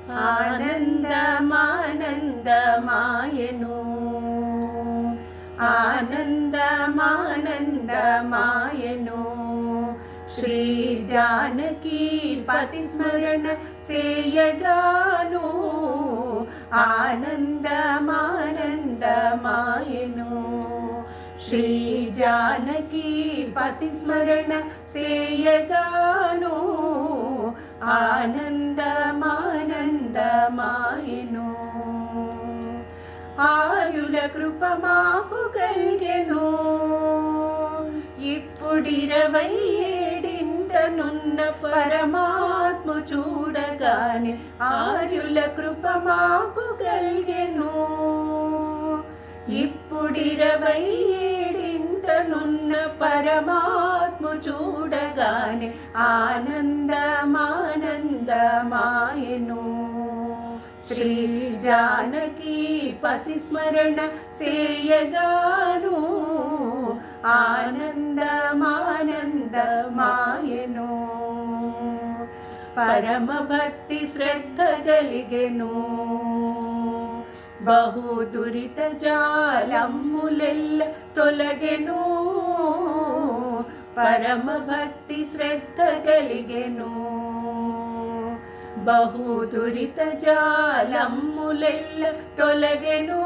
ఆనందమానందమాయను ఆనందమానందమాయను శ్రీ జానకి పతి స్మరణ సేయగాను ఆనందమానందమాయను శ్రీ జానకి పతి స్మరణ సేయగాను ఆనందమానందమాయను ఆరుల కృప మాకు కలిగెను ఇప్పుడిరవైయేడింటనున్న పరమాత్మ చూడగానే ఆరుల కృప మాకు కలిగెను ఇప్పుడిరవైయేడింటనున్న పరమాత్మ చూడగానే ఆనందమానందమాయను శ్రీ జానకి పతి స్మరణ సేయగాను ఆనందమానందమాయను పరమ భక్తి శ్రద్ధ కలిగెను బహు దురిత జాలమ్ములెల్ల తొలగెను పరమ భక్తి శ్రద్ధ కలిగెను బహు దురిత జాలమ్ములెల్ల తొలగెను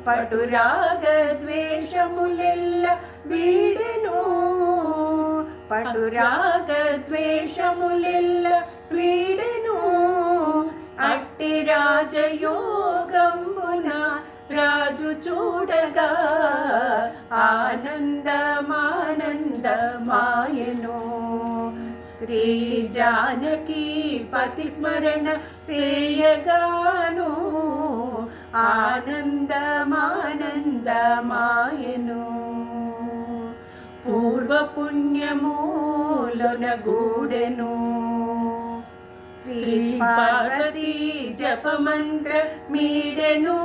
పటురాగ ద్వేషములెల్ల వీడెను పటురాగ ద్వేషములెల్ల వీడెను అట్టి రాజయోగంబున రాజు చూడగా ఆనందమానందమాయను శ్రీ జానకి పతి స్మరణ సేయగాను ఆనందమానందమాయను పూర్వపుణ్యమూలన గూడెను శ్రీ పార్వతీ జపమంత్ర మీడెను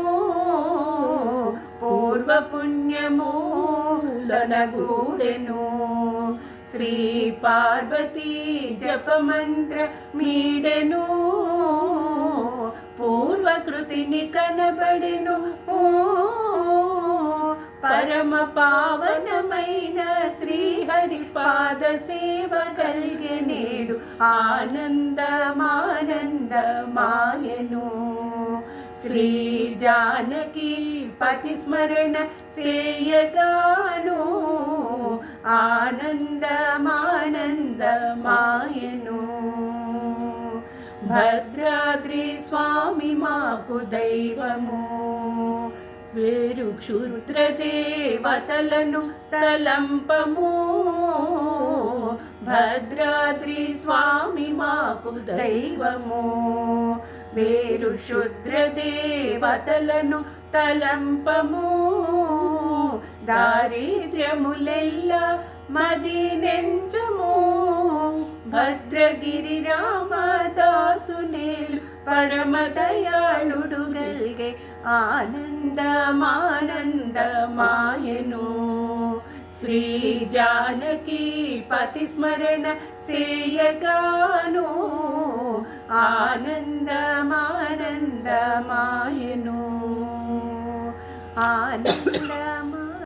పూర్వపుణ్యమూలన గూడెను శ్రీ పార్వతీ జపమంత్ర మీడెను పూర్వకృతిని కనబడెను పరమ పావనమైన శ్రీహరి పాద సేవ కలిగెనేడు ఆనందమానందమాయను శ్రీ జానకి పతి స్మరణ సేయగాను ఆనందమానందమాయను భద్రాద్రి స్వామి మాకు దైవము వేరు క్షుద్ర దేవతలను తలంపము భద్రాద్రి స్వామి మాకు దైవము వేరు క్షుద్ర దేవతలను తలంపము దారిద్ర్యములెల్ల మదినెంచము భద్రగిరి రామదాసునేలు పరమదయాళుడు గల్గే ఆనందమానందమాయను శ్రీ జానకి పతి స్మరణ సేయగాను ఆనందమానందమాయను ఆనంద